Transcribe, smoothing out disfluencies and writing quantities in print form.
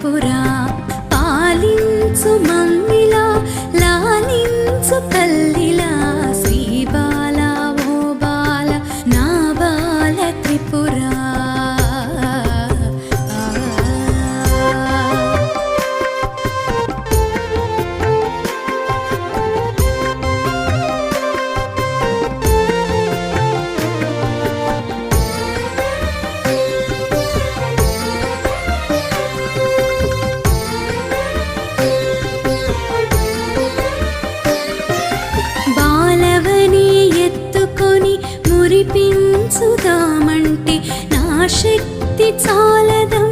త్రిపుర పాలించు మమ్మిలా లాలించు తల్లిలా శ్రీ బాల ఓ బాల నా బాల త్రిపుర మురిపించుదామంటే నా శక్తి చాలదా